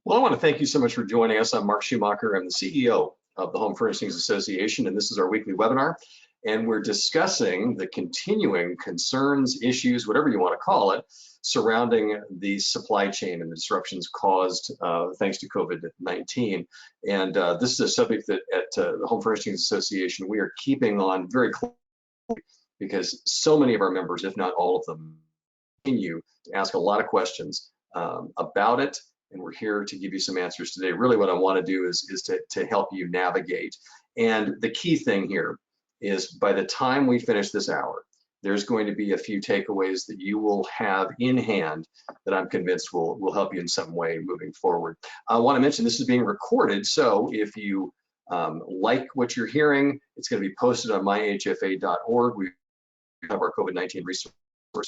Well, I want to thank you so much for joining us. I'm Mark Schumacher. I'm the CEO of the Home Furnishings Association, and this is our weekly webinar. And we're discussing the continuing concerns, issues, whatever you want to call it, surrounding the supply chain and the disruptions caused thanks to COVID-19. And this is a subject that at the Home Furnishings Association we are keeping on very closely because so many of our members, if not all of them, continue to ask a lot of questions about it. And we're here to give you some answers today. Really what I want to do is to help you navigate. And the key thing here is by the time we finish this hour, there's going to be a few takeaways that you will have in hand that I'm convinced will help you in some way moving forward. I want to mention this is being recorded, so if you like what you're hearing, it's going to be posted on myhfa.org. We have our COVID-19 resource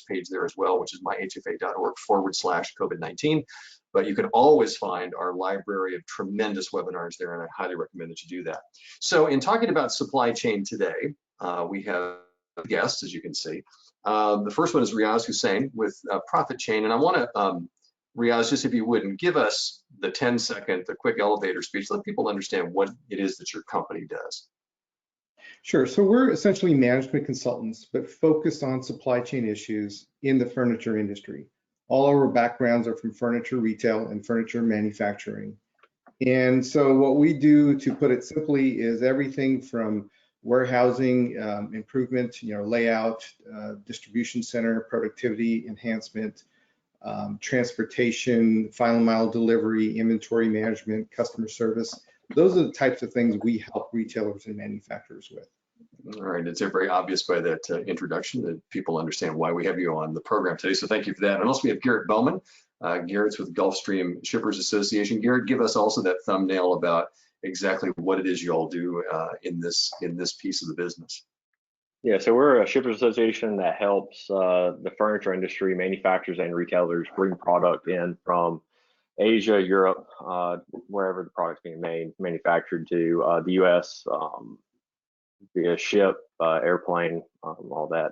page there as well, which is myhfa.org/COVID-19. But you can always find our library of tremendous webinars there, and I highly recommend that you do that. So in talking about supply chain today, we have guests, as you can see. The first one is Riaz Husein with Profit Chain, and I want to, Riaz, just if you wouldn't, give us the 10-second, the quick elevator speech, let people understand what it is that your company does. Sure. So we're essentially management consultants, but focused on supply chain issues in the furniture industry. All our backgrounds are from furniture retail and furniture manufacturing. And so what we do, to put it simply, is everything from warehousing improvement, layout, distribution center, productivity enhancement, transportation, final mile delivery, inventory management, customer service. Those are the types of things we help retailers and manufacturers with. All right, it's very obvious by that introduction that people understand why we have you on the program today, so thank you for that. And also we have Garrett Bowman. Garrett's with Gulfstream Shippers Association. Garrett, give us also that thumbnail about exactly what it is you all do in this piece of the business. Yeah, so we're a shippers association that helps the furniture industry, manufacturers and retailers bring product in from Asia, Europe, wherever the product's being manufactured to the U.S. Via ship, airplane, all that,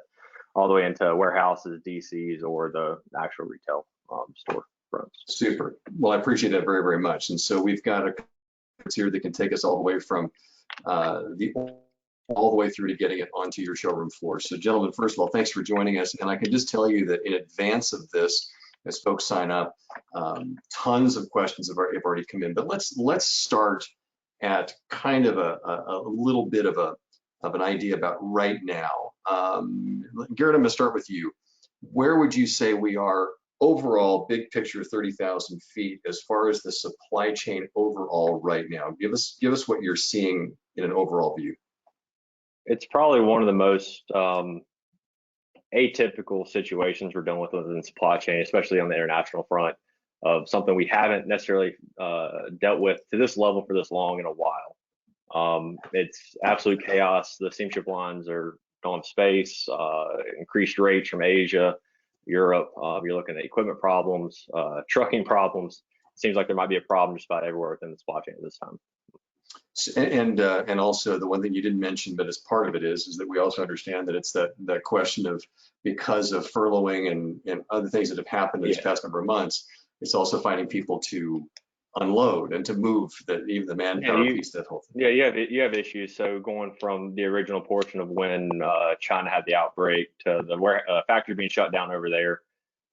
all the way into warehouses, DCs, or the actual retail store fronts. Super. Well, I appreciate that very, very much. And so we've got a here that can take us all the way from all the way through to getting it onto your showroom floor. So, gentlemen, first of all, thanks for joining us. And I can just tell you that in advance of this, as folks sign up, tons of questions have already come in. But let's start at kind of a little bit of an idea about right now. Garrett, I'm going to start with you. Where would you say we are overall, big picture, 30,000 feet, as far as the supply chain overall right now? Give us what you're seeing in an overall view. It's probably one of the most atypical situations we're dealing with within the supply chain, especially on the international front, of something we haven't necessarily dealt with to this level for this long in a while. It's absolute chaos. The steamship lines are going space, increased rates from Asia, Europe. You're looking at equipment problems, trucking problems. It seems like there might be a problem just about everywhere within the supply chain at this time. And also the one thing you didn't mention, but as part of it is that we also understand that it's that question of, because of furloughing and other things that have happened in these past number of months, it's also finding people to unload and to move, that even the manpower piece, that whole thing. Yeah, you have issues. So going from the original portion of when China had the outbreak to the factory being shut down over there,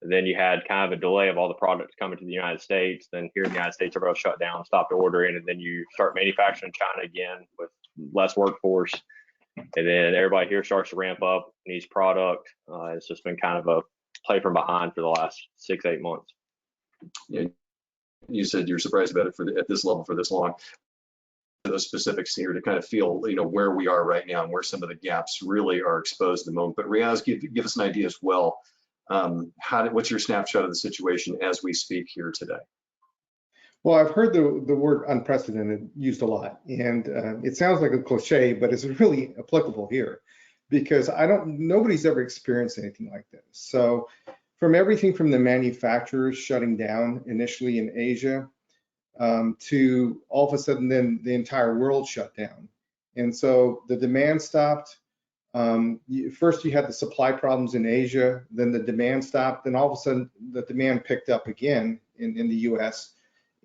then you had kind of a delay of all the products coming to the United States. Then here in the United States, everybody shut down, stopped ordering, and then you start manufacturing in China again with less workforce. And then everybody here starts to ramp up, needs product. It's just been kind of a play from behind for the last 6-8 months. Yeah. You said you're surprised about it at this level for this long. Those specifics here to kind of feel, where we are right now and where some of the gaps really are exposed at the moment. But Riaz, give us an idea as well. What's your snapshot of the situation as we speak here today? Well, I've heard the word unprecedented used a lot, and it sounds like a cliche, but it's really applicable here because nobody's ever experienced anything like this. So from everything from the manufacturers shutting down initially in Asia to all of a sudden then the entire world shut down. And so the demand stopped. First you had the supply problems in Asia, then the demand stopped, then all of a sudden the demand picked up again in the US.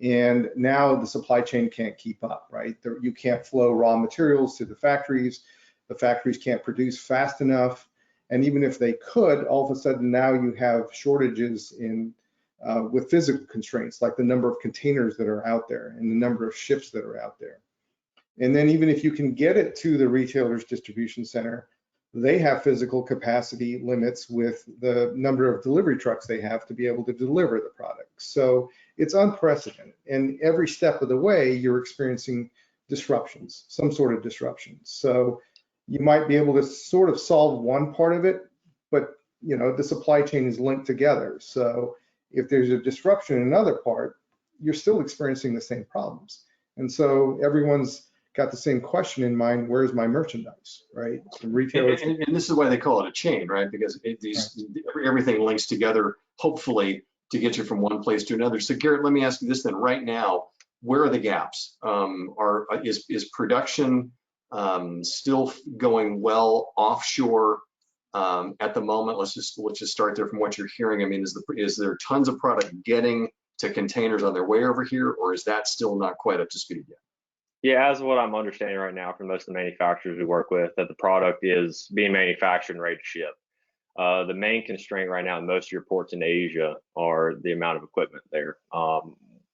And now the supply chain can't keep up, right? You can't flow raw materials to the factories. The factories can't produce fast enough. And even if they could, all of a sudden now you have shortages in with physical constraints, like the number of containers that are out there and the number of ships that are out there. And then even if you can get it to the retailer's distribution center, they have physical capacity limits with the number of delivery trucks they have to be able to deliver the product. So it's unprecedented. And every step of the way, you're experiencing disruptions, some sort of disruption. So you might be able to sort of solve one part of it, but you know, the supply chain is linked together. So if there's a disruption in another part, you're still experiencing the same problems. And so everyone's got the same question in mind: where's my merchandise, right? And retailers. And this is why they call it a chain, right? Because everything links together, hopefully, to get you from one place to another. So Garrett, let me ask you this then. Right now, where are the gaps? Is production still going well offshore at the moment? Let's just start there from what you're hearing. I mean, is there tons of product getting to containers on their way over here, or is that still not quite up to speed yet? Yeah, as what I'm understanding right now from most of the manufacturers we work with, that the product is being manufactured and ready to ship. The main constraint right now in most of your ports in Asia are the amount of equipment there.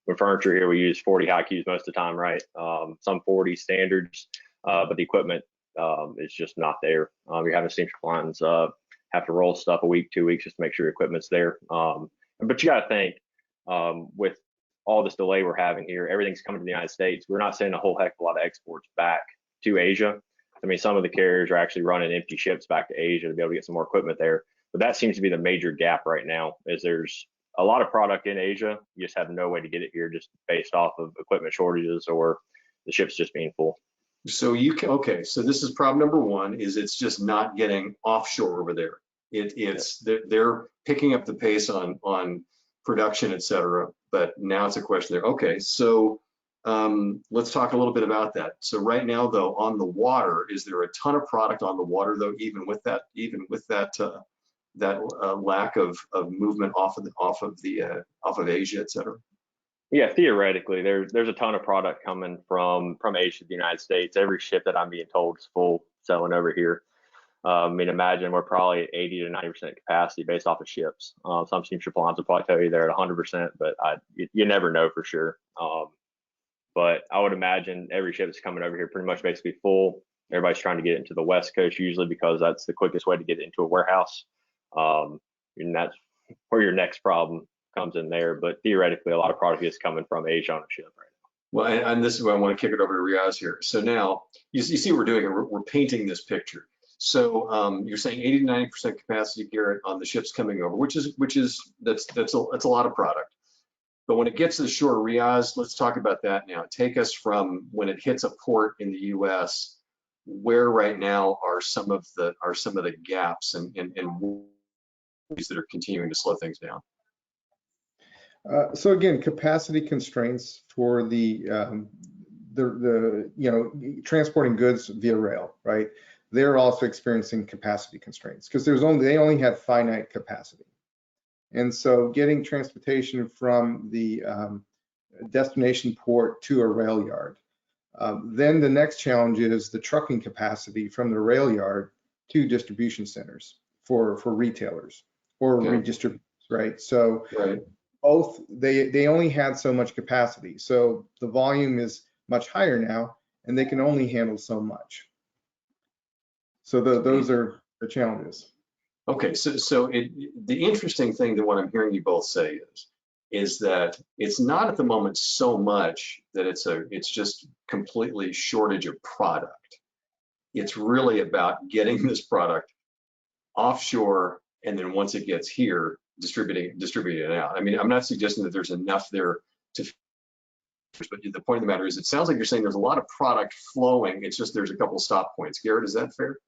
With furniture here, we use 40 high Qs most of the time, right? Some 40 standards, but the equipment is just not there. You're having seamstress clients have to roll stuff a week, 2 weeks just to make sure your equipment's there. But you got to think, with all this delay we're having here, everything's coming to the United States. We're not sending a whole heck of a lot of exports back to Asia. I mean, some of the carriers are actually running empty ships back to Asia to be able to get some more equipment there. But that seems to be the major gap right now, is there's a lot of product in Asia. You just have no way to get it here just based off of equipment shortages or the ships just being full. So okay, so this is problem number one, is it's just not getting offshore over there. They're picking up the pace on production, et cetera, but now it's a question there. Okay, so let's talk a little bit about that. So right now, though, on the water, is there a ton of product on the water, though, even with that lack of movement off of Asia, et cetera? Yeah, theoretically, there's a ton of product coming from Asia to the United States. Every ship that I'm being told is full selling over here. I mean, imagine we're probably at 80 to 90% capacity based off of ships. Some steamship lines will probably tell you they're at 100%, but you never know for sure. But I would imagine every ship that's coming over here pretty much basically full. Everybody's trying to get into the West Coast usually because that's the quickest way to get into a warehouse. And that's where your next problem comes in there. But theoretically, a lot of product is coming from Asia on a ship right now. Well, and this is where I want to kick it over to Riaz here. So now you see what we're doing. We're painting this picture. So you're saying 80 to 90% capacity, Garrett, on the ships coming over, which is that's a lot of product. But when it gets to the shore, Riaz, let's talk about that now. Take us from when it hits a port in the U.S. Where right now are some of the gaps and ways that are continuing to slow things down? So again, capacity constraints for the transporting goods via rail, right? They're also experiencing capacity constraints because they only have finite capacity. And so getting transportation from the destination port to a rail yard. Then the next challenge is the trucking capacity from the rail yard to distribution centers for retailers or redistributors, right? So both, they only had so much capacity. So the volume is much higher now and they can only handle so much. So those are the challenges. Okay, so the interesting thing that what I'm hearing you both say is that it's not at the moment so much that it's just completely shortage of product. It's really about getting this product offshore, and then once it gets here, distributing it out. I mean, I'm not suggesting that there's enough there to, but the point of the matter is, it sounds like you're saying there's a lot of product flowing. It's just there's a couple stop points. Garrett, is that fair?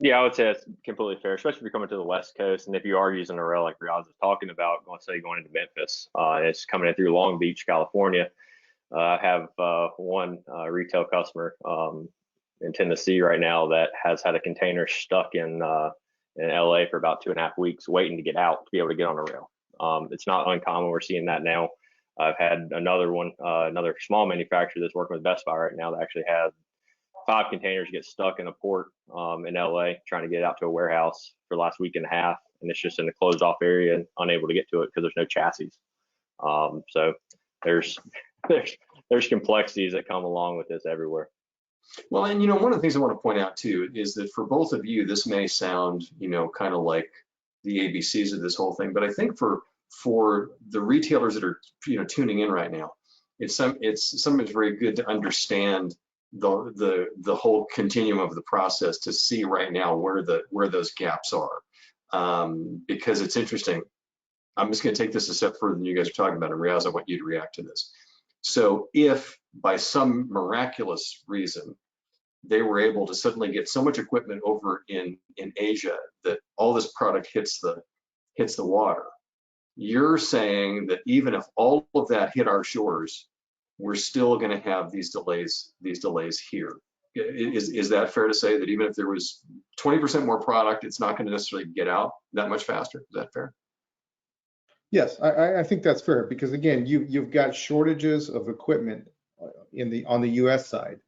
Yeah, I would say that's completely fair, especially if you're coming to the West Coast. And if you are using a rail like Riaz is talking about, let's say going into Memphis, it's coming in through Long Beach, California. I have one retail customer in Tennessee right now that has had a container stuck in LA for about 2.5 weeks waiting to get out to be able to get on a rail. It's not uncommon. We're seeing that now. I've had another one, another small manufacturer that's working with Best Buy right now that actually has 5 containers get stuck in a port in LA trying to get it out to a warehouse for the last week and a half, and it's just in a closed off area and unable to get to it because there's no chassis. So there's there's complexities that come along with this everywhere. Well, and one of the things I want to point out too is that for both of you, this may sound, kind of like the ABCs of this whole thing, but I think for the retailers that are, tuning in right now, it's sometimes very good to understand the whole continuum of the process to see right now where those gaps are, because it's interesting. I'm just going to take this a step further than you guys are talking about, and Riaz, I want you to react to this. So if by some miraculous reason they were able to suddenly get so much equipment over in Asia that all this product hits the water, you're saying that even if all of that hit our shores, we're still going to have these delays here. Is that fair to say that even if there was 20% more product, it's not going to necessarily get out that much faster? Is that fair? Yes, I think that's fair, because again, you've got shortages of equipment on the US side,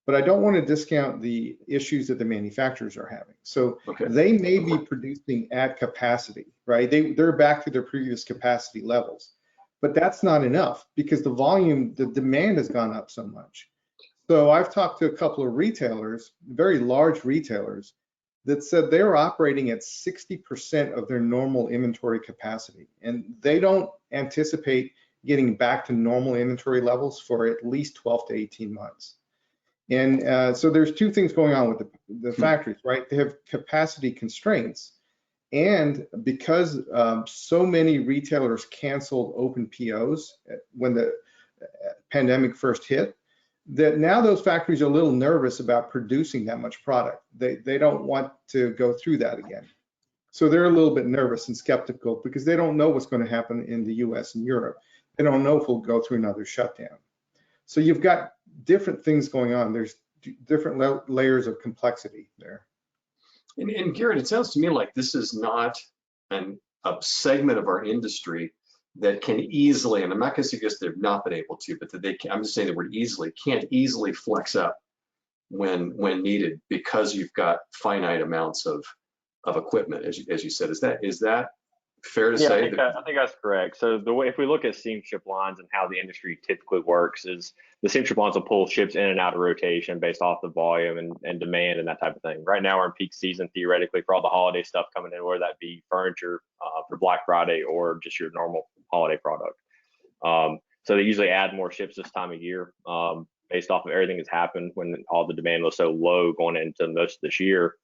but I don't want to discount the issues that the manufacturers are having. So okay. They may be producing at capacity, right? They're back to their previous capacity levels, but that's not enough because the demand has gone up so much. So I've talked to a couple of retailers, very large retailers, that said they were operating at 60% of their normal inventory capacity, and they don't anticipate getting back to normal inventory levels for at least 12 to 18 months. And so there's two things going on with the factories, right? They have capacity constraints, and because so many retailers canceled open POs when the pandemic first hit, that now those factories are a little nervous about producing that much product. They don't want to go through that again. So they're a little bit nervous and skeptical because they don't know what's going to happen in the US and Europe. They don't know if we'll go through another shutdown. So you've got different things going on. There's different layers of complexity there. And Garrett, it sounds to me like this is not a segment of our industry that can easily, and I'm not going to suggest they've not been able to, but that they can, I'm just saying the word easily, can't easily flex up when needed because you've got finite amounts of equipment, as you said. Is that fair to say? I think that's correct. So the way, if we look at steamship lines and how the industry typically works, is the steamship lines will pull ships in and out of rotation based off the volume and demand and that type of thing. Right now we're in peak season theoretically for all the holiday stuff coming in, whether that be furniture for Black Friday or just your normal holiday product. So they usually add more ships this time of year based off of everything that's happened when all the demand was so low going into most of this year.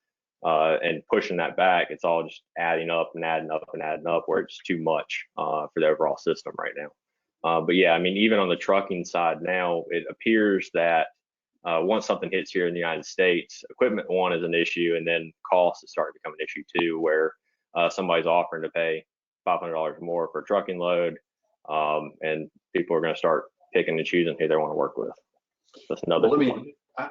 And pushing that back, it's all just adding up and adding up and adding up where it's too much for the overall system right now. But yeah, I mean, even on the trucking side now, it appears that once something hits here in the United States, equipment one is an issue, and then cost is starting to become an issue too, where somebody's offering to pay $500 more for a trucking load, and people are going to start picking and choosing who they want to work with. That's another. Well,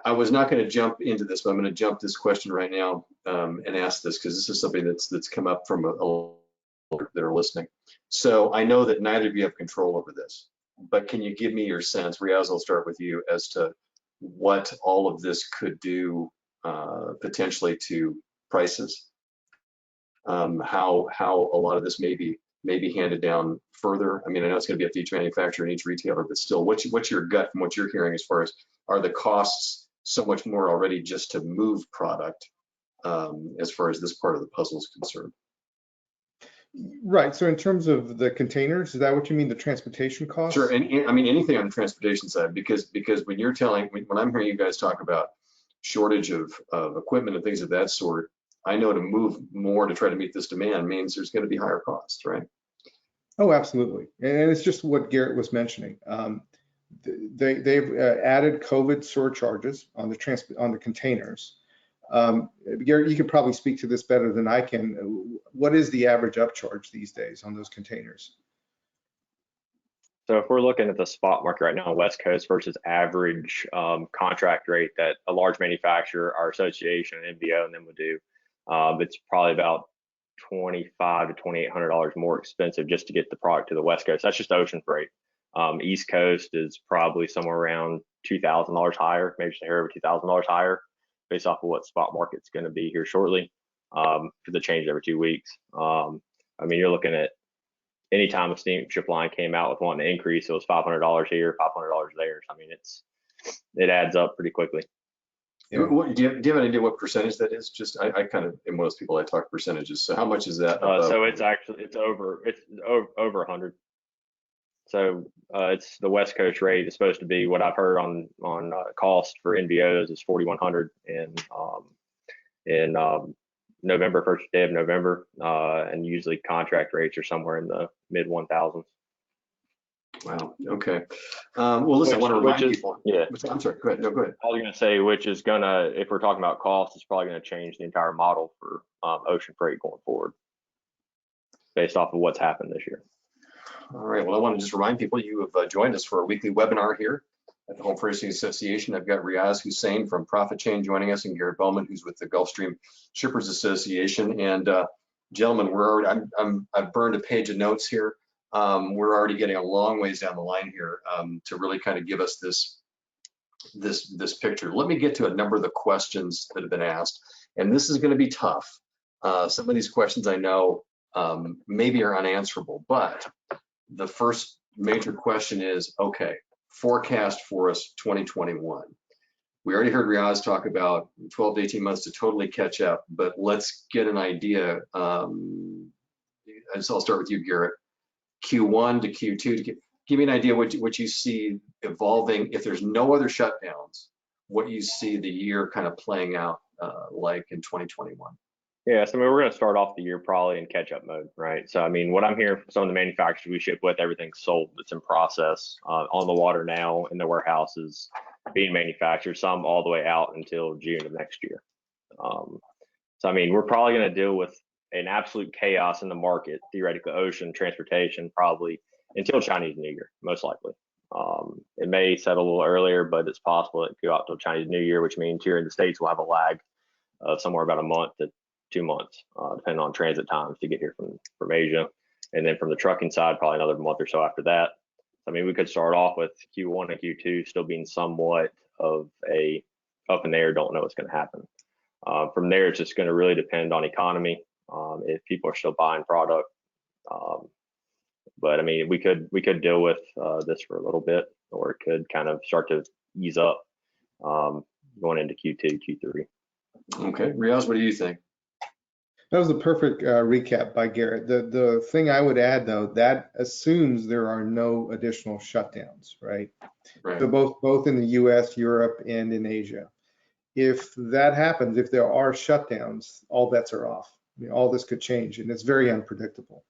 I was not going to jump into this, but I'm going to jump this question right now and ask this because this is something that's come up from that are listening. So I know that neither of you have control over this, but can you give me your sense, Riaz, I'll start with you, as to what all of this could do potentially to prices, how a lot of this may be handed down further. I mean, I know it's going to be up to each manufacturer and each retailer, but still, what's your gut from what you're hearing as far as, are the costs so much more already just to move product as far as this part of the puzzle is concerned? Right. So in terms of the containers, is that what you mean, the transportation costs? Sure. And I mean, anything on the transportation side, because when I'm hearing you guys talk about shortage of equipment and things of that sort, I know to move more to try to meet this demand means there's going to be higher costs, right? Oh, absolutely. And it's just what Garrett was mentioning. They've added COVID surcharges on the containers. Garrett, you could probably speak to this better than I can. What is the average upcharge these days on those containers? So if we're looking at the spot market right now on West Coast versus average contract rate that a large manufacturer, our association, MBO, and them would do, it's probably about $2,500 to $2,800 more expensive just to get the product to the West Coast. That's just ocean freight. East Coast is probably somewhere around $2,000 higher, maybe just a hair over $2,000 higher, based off of what spot market's going to be here shortly, for the change every 2 weeks. I mean, you're looking at any time a steamship line came out with wanting to increase, it was $500 here, $500 there. So, I mean, it adds up pretty quickly. Yeah. Do you have an idea what percentage that is? Just I kind of, in most people I talk percentages. So how much is that? So it's over 100. So it's the West Coast rate is supposed to be what I've heard on cost for NVOs is 4,100 in November, first day of November, and usually contract rates are somewhere in the mid 1,000s. Wow. Okay. Well, listen, I want to remind people. Yeah. I'm sorry. Go ahead. No, go ahead. I was going to say, which is gonna, if we're talking about cost, it's probably going to change the entire model for ocean freight going forward, based off of what's happened this year. All right. Well, I want to just remind people you have joined us for a weekly webinar here at the Home Furnishing Association. I've got Riaz Husein from Profit Chain joining us, and Garrett Bowman, who's with the Gulfstream Shippers Association. And gentlemen, we're already, I've burned a page of notes here. We're already getting a long ways down the line here to really kind of give us this picture. Let me get to a number of the questions that have been asked, and this is going to be tough. Some of these questions I know maybe are unanswerable, but the first major question is, okay, forecast for us 2021. We already heard Riaz talk about 12 to 18 months to totally catch up, but let's get an idea. So I'll start with you, Garrett. Q1 to Q2 to give me an idea what you see evolving if there's no other shutdowns, what you see the year kind of playing out like in 2021. Yeah, so I mean, we're going to start off the year probably in catch-up mode, right? So I mean, what I'm hearing from some of the manufacturers we ship with, everything's sold, it's in process, on the water now in the warehouses being manufactured, some all the way out until June of next year. So I mean, we're probably going to deal with an absolute chaos in the market, theoretically ocean transportation, probably until Chinese New Year, most likely. It may settle a little earlier, but it's possible it could go out till Chinese New Year, which means here in the States we'll have a lag of somewhere about a month to 2 months, depending on transit times to get here from Asia. And then from the trucking side, probably another month or so after that. I mean, we could start off with Q1 and Q2 still being somewhat of a up in the air, don't know what's going to happen. From there, it's just going to really depend on economy, if people are still buying product. But I mean, we could deal with this for a little bit, or it could kind of start to ease up going into Q2, Q3. Okay, Riaz, what do you think? That was a perfect recap by Garrett. The thing I would add, though, that assumes there are no additional shutdowns, right? Right. So both in the U.S., Europe, and in Asia. If that happens, if there are shutdowns, all bets are off. I mean, all this could change, and it's very unpredictable.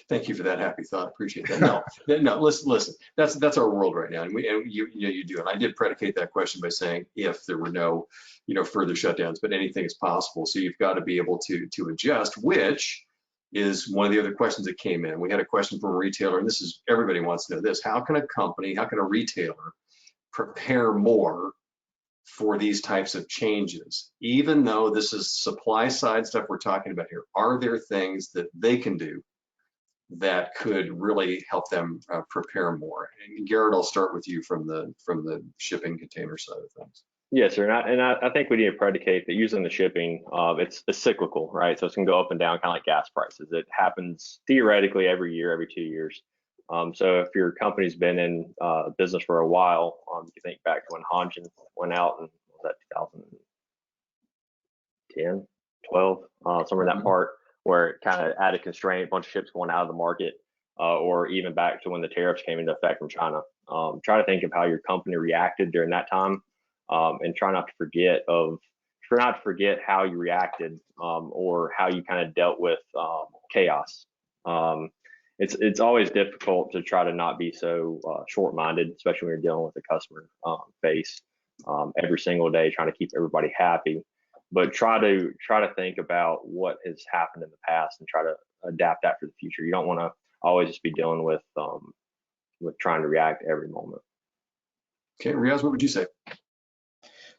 Thank you for that happy thought. Appreciate that. No, listen. That's our world right now, and you do. And I did predicate that question by saying if there were no, further shutdowns, but anything is possible. So you've got to be able to adjust, which is one of the other questions that came in. We had a question from a retailer, and this is everybody wants to know this: how can a retailer prepare more for these types of changes? Even though this is supply side stuff we're talking about here, are there things that they can do that could really help them prepare more? And Garrett, I'll start with you from the shipping container side of things. Yes, sir. And I think we need to predicate that using the shipping, it's cyclical, right? So it's going to go up and down, kind of like gas prices. It happens theoretically every year, every 2 years. So if your company's been in business for a while, you think back to when Hanjin went out, and was that 2010, 12, somewhere in that part, where it kind of added constraint, a bunch of ships going out of the market, or even back to when the tariffs came into effect from China. Try to think of how your company reacted during that time, and try not to forget how you reacted, or how you kind of dealt with chaos. It's always difficult to try to not be so short-minded, especially when you're dealing with a customer face every single day, trying to keep everybody happy. But try to think about what has happened in the past and try to adapt that for the future. You don't want to always just be dealing with trying to react every moment. Okay, Riaz, what would you say?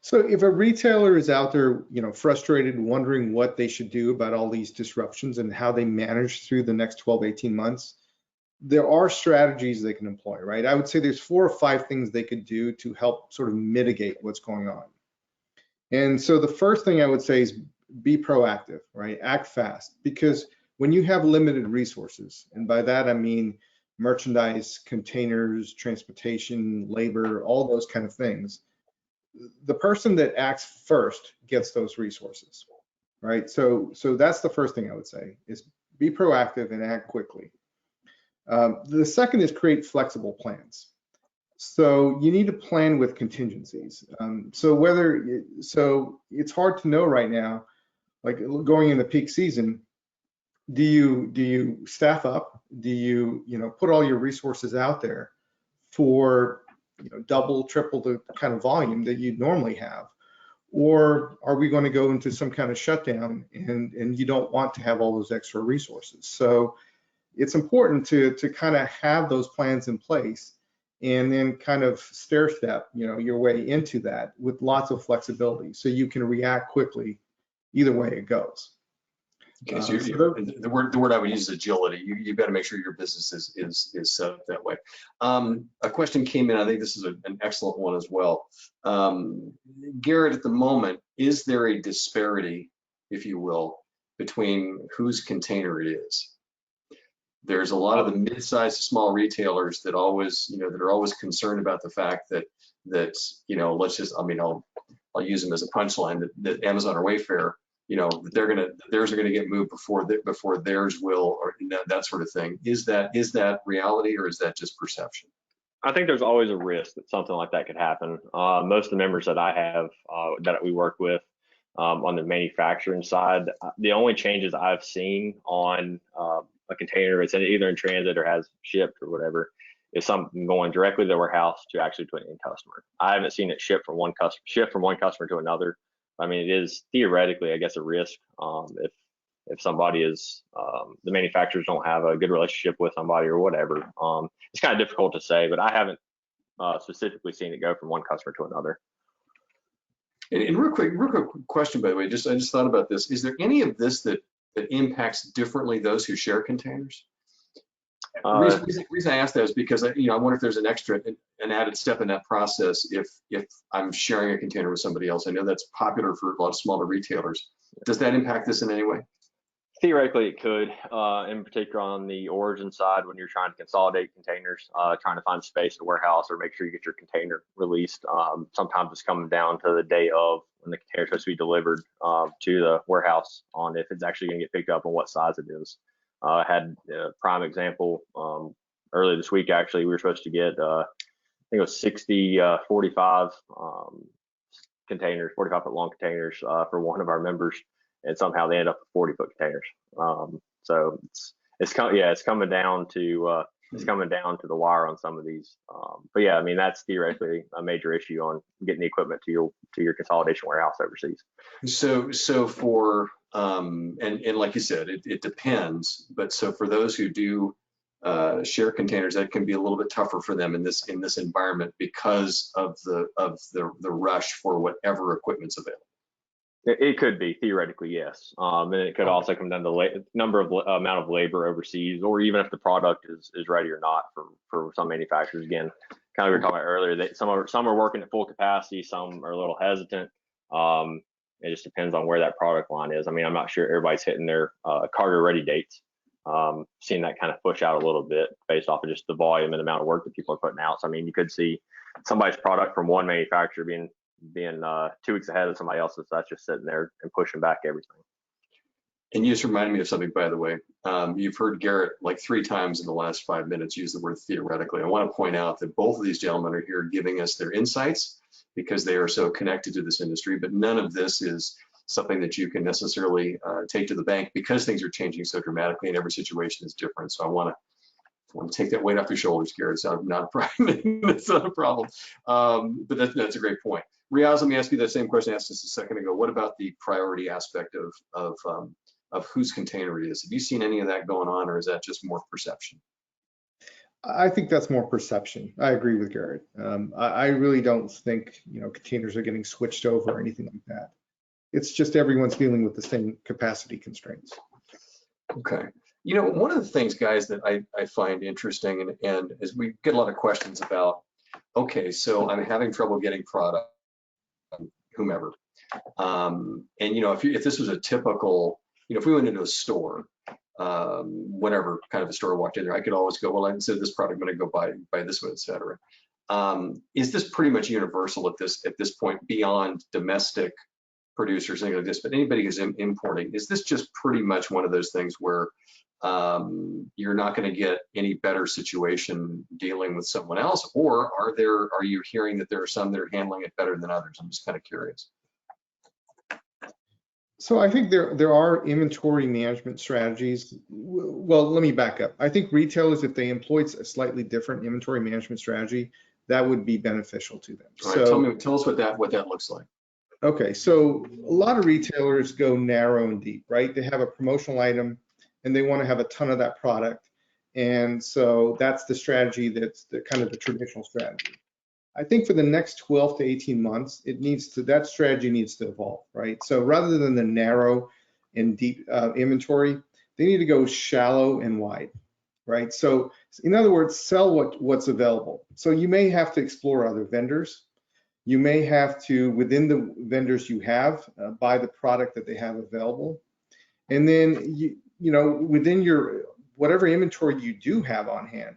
So if a retailer is out there, frustrated, wondering what they should do about all these disruptions and how they manage through the next 12, 18 months, there are strategies they can employ, right? I would say there's 4 or 5 things they could do to help sort of mitigate what's going on. And so the first thing I would say is be proactive, right? Act fast, because when you have limited resources, and by that I mean merchandise, containers, transportation, labor, all those kind of things, the person that acts first gets those resources, right? So that's the first thing I would say is be proactive and act quickly. The second is create flexible plans. So you need to plan with contingencies. So it's hard to know right now, like going into peak season, do you staff up? Do you put all your resources out there for double, triple the kind of volume that you'd normally have? Or are we going to go into some kind of shutdown and you don't want to have all those extra resources? So it's important to kind of have those plans in place and then kind of stair step your way into that with lots of flexibility so you can react quickly either way it goes. Okay, so the word I would use is agility. You've got to make sure your business is set up that way. A question came in. I think this is an excellent one as well. Garrett, at the moment, is there a disparity, if you will, between whose container it is? There's a lot of the mid-sized to small retailers that always, that are always concerned about the fact that let's just, I'll use them as a punchline that Amazon or Wayfair, theirs are gonna get moved before theirs will, or that sort of thing. Is that reality, or is that just perception? I think there's always a risk that something like that could happen. Most of the members that I have that we work with on the manufacturing side, the only changes I've seen on a container, it's either in transit or has shipped or whatever, is something going directly to the warehouse to actually to an end customer. I haven't seen it shift from one customer to another. I mean, it is theoretically, I guess, a risk if somebody is the manufacturers don't have a good relationship with somebody or whatever. It's kind of difficult to say, but I haven't specifically seen it go from one customer to another. And real quick question, by the way, I just thought about this. Is there any of this that impacts differently those who share containers? The reason I ask that is because I wonder if there's an added step in that process if I'm sharing a container with somebody else. I know that's popular for a lot of smaller retailers. Does that impact this in any way? Theoretically, it could, in particular on the origin side, when you're trying to consolidate containers, trying to find space in a warehouse or make sure you get your container released. Sometimes it's coming down to the day of when the container is supposed to be delivered to the warehouse on if it's actually going to get picked up and what size it is. I had a prime example earlier this week. Actually, we were supposed to get, I think it was 60 45 containers, 45-foot long containers for one of our members, and somehow they end up with 40-foot containers. So it's coming down to the wire on some of these. But yeah, I mean, that's theoretically a major issue on getting the equipment to your consolidation warehouse overseas. So for and like you said, it depends. But so for those who do share containers, that can be a little bit tougher for them in this environment because of the rush for whatever equipment's available. It could be theoretically, yes, and it could also come down to amount of labor overseas, or even if the product is ready or not for some manufacturers. Again, kind of we were talking about earlier, that some are working at full capacity, some are a little hesitant. It just depends on where that product line is. I mean, I'm not sure everybody's hitting their cargo ready dates. Seeing that kind of push out a little bit based off of just the volume and amount of work that people are putting out. So I mean, you could see somebody's product from one manufacturer being 2 weeks ahead of somebody else's. That's just sitting there and pushing back everything. And you just reminded me of something, by the way. You've heard Garrett like 3 times in the last 5 minutes use the word theoretically. I want to point out that both of these gentlemen are here giving us their insights because they are so connected to this industry, but none of this is something that you can necessarily take to the bank because things are changing so dramatically and every situation is different. So I want to take that weight off your shoulders, Garrett. It's not a problem. It's not a problem. But that's a great point. Riaz, let me ask you that same question I asked just a second ago. What about the priority aspect of whose container it is? Have you seen any of that going on, or is that just more perception? I think that's more perception. I agree with Garrett. I really don't think containers are getting switched over or anything like that. It's just everyone's dealing with the same capacity constraints. Okay. You know, one of the things, guys, that I find interesting, and as we get a lot of questions about, okay, so I'm having trouble getting product, whomever. And, you know, if this was a typical, you know, if we went into a store, whatever kind of a store I walked in there, I could always go, well, I said this product, I'm going to go buy this one, et cetera. Is this pretty much universal at this point beyond domestic producers, things like this, but anybody who's importing, is this just pretty much one of those things where you're not going to get any better situation dealing with someone else, or are you hearing that there are some that are handling it better than others? I'm just kind of curious. So I think there are inventory management strategies. Well, let me back up. I think retailers, if they employed a slightly different inventory management strategy, that would be beneficial to them. All right, So tell us what that looks like. okay, so a lot of retailers go narrow and deep, right? They have a promotional item and they want to have a ton of that product. And so that's the strategy, that's the kind of the traditional strategy. I think for the next 12 to 18 months, that strategy needs to evolve, right? So rather than the narrow and deep inventory, they need to go shallow and wide, right? So in other words, sell what's available. So you may have to explore other vendors. You may have to, within the vendors you have, buy the product that they have available. And then, you know, within your, whatever inventory you do have on hand,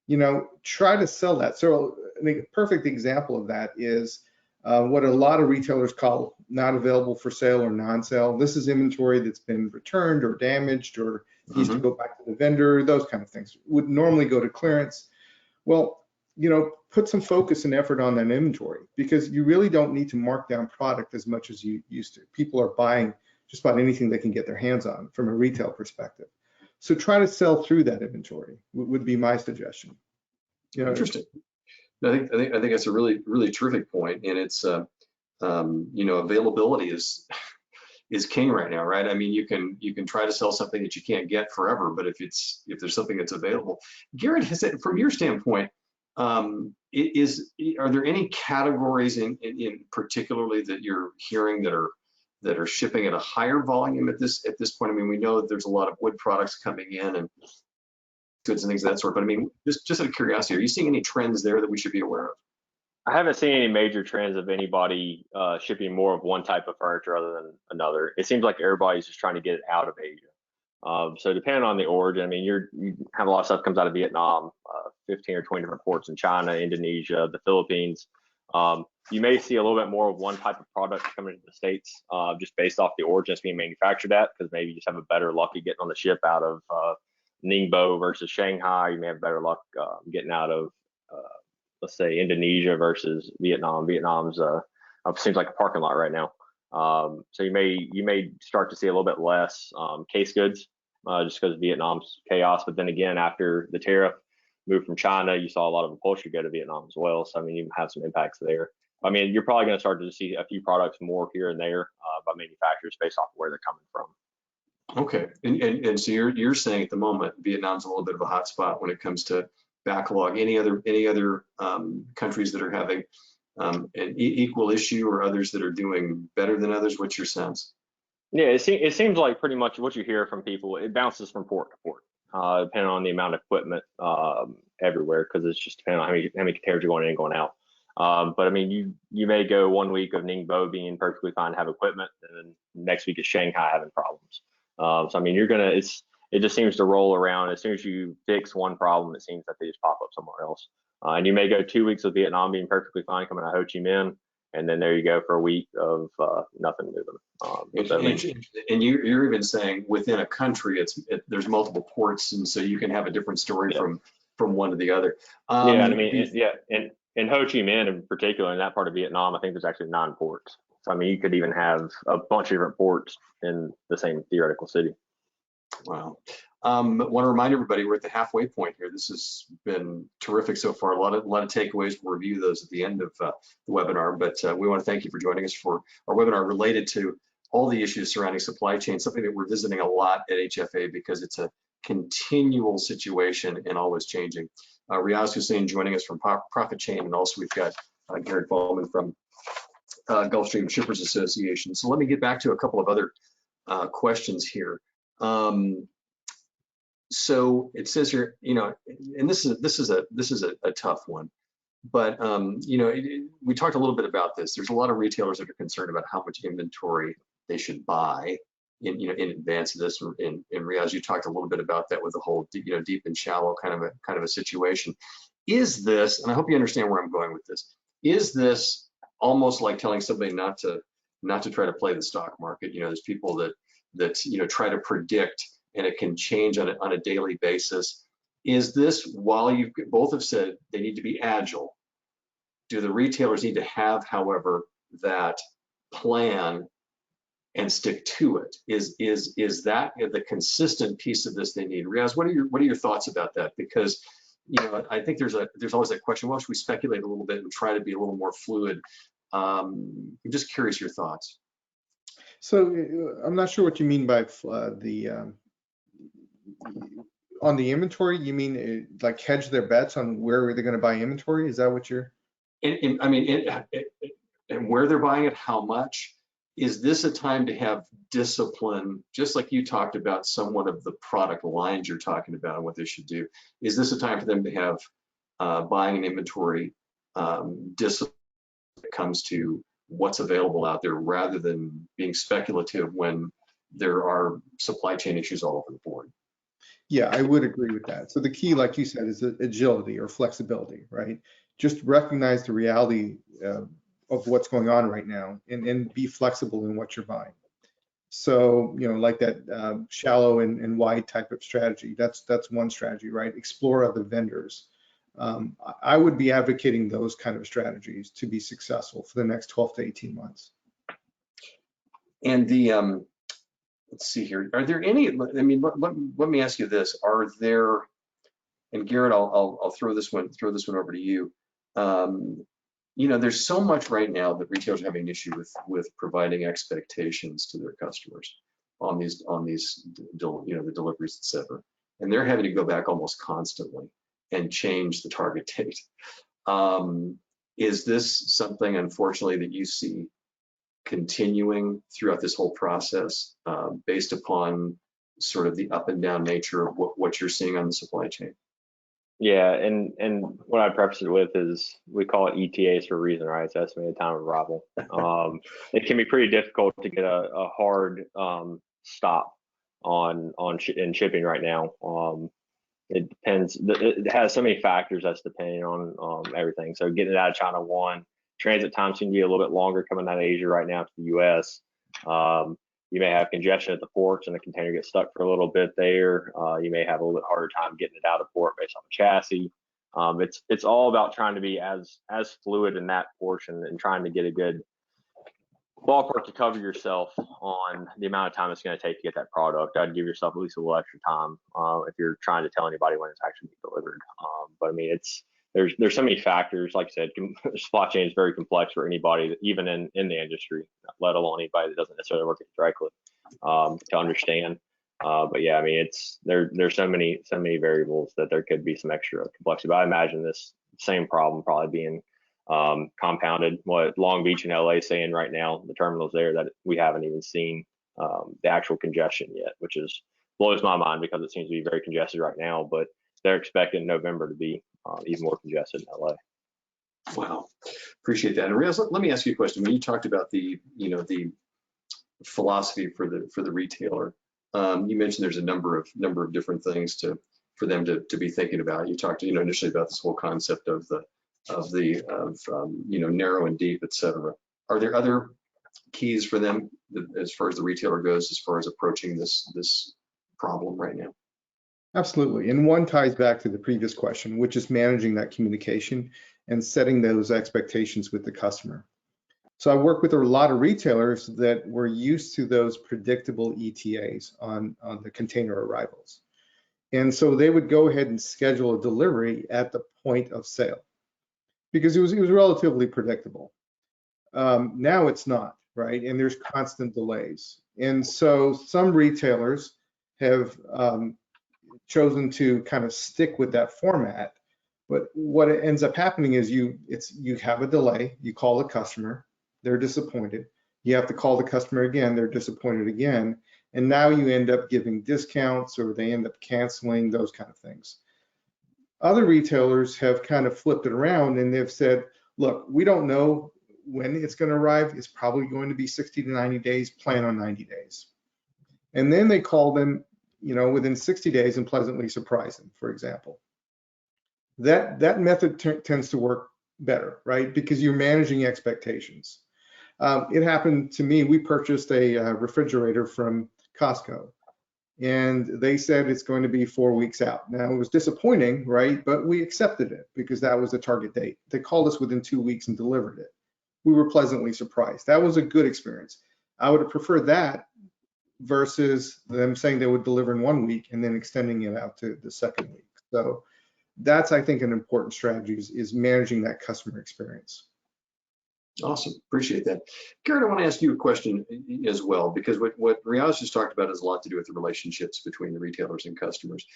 you know, try to sell that. So a perfect example of that is what a lot of retailers call not available for sale or non-sale. This is inventory that's been returned or damaged or needs to go back to the vendor, those kind of things. Would normally go to clearance. Well, you know, put some focus and effort on that inventory, because you really don't need to mark down product as much as you used to. People are buying just about anything they can get their hands on from a retail perspective. So try to sell through that inventory would be my suggestion. You know, interesting. I think that's a really terrific point, and it's you know, availability is king right now, right? I mean, you can try to sell something that you can't get forever, but if there's something that's available. Garrett, from your standpoint, are there any categories in particularly that you're hearing that are shipping at a higher volume at this point? I mean, we know that there's a lot of wood products coming in and goods and things of that sort, but I mean, just out of curiosity, are you seeing any trends there that we should be aware of? I haven't seen any major trends of anybody shipping more of one type of furniture other than another. It seems like everybody's just trying to get it out of Asia. So depending on the origin, I mean, you have a lot of stuff comes out of Vietnam, 15 or 20 different ports in China, Indonesia, the Philippines. You may see a little bit more of one type of product coming into the States, just based off the origin it's being manufactured at, because maybe you just have a better luck of getting on the ship out of Ningbo versus Shanghai. You may have better luck getting out of, let's say, Indonesia versus Vietnam. Vietnam's seems like a parking lot right now. So you may start to see a little bit less case goods just because of Vietnam's chaos. But then again, after the tariff moved from China, you saw a lot of upholstery go to Vietnam as well. So I mean, you have some impacts there. I mean, you're probably going to start to see a few products more here and there by manufacturers based off of where they're coming from. Okay, and so you're saying at the moment Vietnam's a little bit of a hot spot when it comes to backlog. Any other countries that are having an equal issue, or others that are doing better than others? What's your sense? Yeah, it seems like pretty much what you hear from people, it bounces from port to port, depending on the amount of equipment everywhere, because it's just depending on how many containers are going in and going out. But I mean, you may go 1 week of Ningbo being perfectly fine to have equipment, and then next week is Shanghai having problems. So I mean, it just seems to roll around. As soon as you fix one problem, it seems that they just pop up somewhere else. And you may go 2 weeks of Vietnam being perfectly fine coming out of Ho Chi Minh, and then there you go for a week of nothing moving. And you're even saying within a country, there's multiple ports, and so you can have a different story from one to the other. Yeah, I mean, in Ho Chi Minh in particular, in that part of Vietnam, I think there's actually 9 ports. So I mean, you could even have a bunch of different ports in the same theoretical city. Wow. Want to remind everybody we're at the halfway point here. This has been terrific so far. A lot of takeaways. We'll review those at the end of the webinar. But we want to thank you for joining us for our webinar related to all the issues surrounding supply chain, something that we're visiting a lot at HFA because it's a continual situation and always changing. Riaz Husein joining us from Profit Chain, and also we've got Garrett Bowman from Gulfstream Shippers Association. So let me get back to a couple of other questions here. So it says here, and this is a tough one, but we talked a little bit about this. There's a lot of retailers that are concerned about how much inventory they should buy in advance of this. In Riaz, you talked a little bit about that with the whole deep and shallow kind of a situation. Is this, and I hope you understand where I'm going with this, is this almost like telling somebody not to try to play the stock market? There's people that try to predict, and it can change on a daily basis. Is this, while you both have said they need to be agile, do the retailers need to have, however, that plan and stick to it? Is that the consistent piece of this they need? Riaz, what are your thoughts about that? Because I think there's always that question. Well, should we speculate a little bit and try to be a little more fluid? I'm just curious your thoughts. So I'm not sure what you mean by on the inventory. You mean like hedge their bets on where they're going to buy inventory? Is that what you're? And where they're buying it, how much? Is this a time to have discipline, just like you talked about somewhat of the product lines you're talking about and what they should do? Is this a time for them to have buying and inventory discipline when it comes to what's available out there, rather than being speculative when there are supply chain issues all over the board? Yeah, I would agree with that. So the key, like you said, is agility or flexibility, right? Just recognize the reality of what's going on right now, and be flexible in what you're buying. So, like that shallow and wide type of strategy, that's one strategy, right? Explore other vendors. I would be advocating those kind of strategies to be successful for the next 12 to 18 months. And let's see here. Are there any? Let me ask you this: are there? And Garrett, I'll throw this one over to you. There's so much right now that retailers are having an issue with providing expectations to their customers on these the deliveries, et cetera, and they're having to go back almost constantly and change the target date. Is this something, unfortunately, that you see continuing throughout this whole process, based upon sort of the up and down nature of what you're seeing on the supply chain? Yeah, and what I'd preface it with is we call it ETAs for a reason, right? It's estimated time of arrival. It can be pretty difficult to get a hard stop in shipping right now. It depends. It has so many factors that's depending on everything. So getting it out of China, one, transit time seems to be a little bit longer coming out of Asia right now to the U.S. You may have congestion at the ports and the container gets stuck for a little bit there. You may have a little bit harder time getting it out of port based on the chassis. It's all about trying to be as fluid in that portion and trying to get a good ballpark to cover yourself on the amount of time it's going to take to get that product. I'd give yourself at least a little extra time if you're trying to tell anybody when it's actually being delivered. But I mean, there's so many factors. Like I said, the supply chain is very complex for anybody, even in the industry, let alone anybody that doesn't necessarily work it directly, to understand. But yeah, I mean, there's so many variables that there could be some extra complexity. But I imagine this same problem probably being compounded. What Long Beach and LA saying right now, the terminals there, that we haven't even seen the actual congestion yet, which blows my mind because it seems to be very congested right now. But they're expecting November to be even more congested in LA. Wow, appreciate that. And Riaz, let me ask you a question. When you talked about the philosophy for the retailer, you mentioned there's a number of different things for them to be thinking about. You talked initially about this whole concept of narrow and deep, et cetera. Are there other keys for them as far as the retailer goes, as far as approaching this problem right now? Absolutely. And one ties back to the previous question, which is managing that communication and setting those expectations with the customer. So I work with a lot of retailers that were used to those predictable ETAs on the container arrivals. And so they would go ahead and schedule a delivery at the point of sale because it was relatively predictable. Now it's not, right? And there's constant delays. And so some retailers have chosen to kind of stick with that format, but what ends up happening is you have a delay, you call the customer, they're disappointed, you have to call the customer again, they're disappointed again, And now you end up giving discounts or they end up canceling, those kind of things. Other retailers have kind of flipped it around and they've said, look, we don't know when it's going to arrive. It's probably going to be 60 to 90 days, plan on 90 days. And then they call them, within 60 days and pleasantly surprise them, for example. That method tends to work better, right? Because you're managing expectations. It happened to me. We purchased a refrigerator from Costco, and they said it's going to be 4 weeks out. Now, it was disappointing, right? But we accepted it because that was the target date. They called us within 2 weeks and delivered it. We were pleasantly surprised. That was a good experience. I would have preferred that versus them saying they would deliver in 1 week and then extending it out to the second week. So that's, I think, an important strategy is managing that customer experience. Awesome, appreciate that. Garrett, I want to ask you a question as well, because what Riaz just talked about has a lot to do with the relationships between the retailers and customers.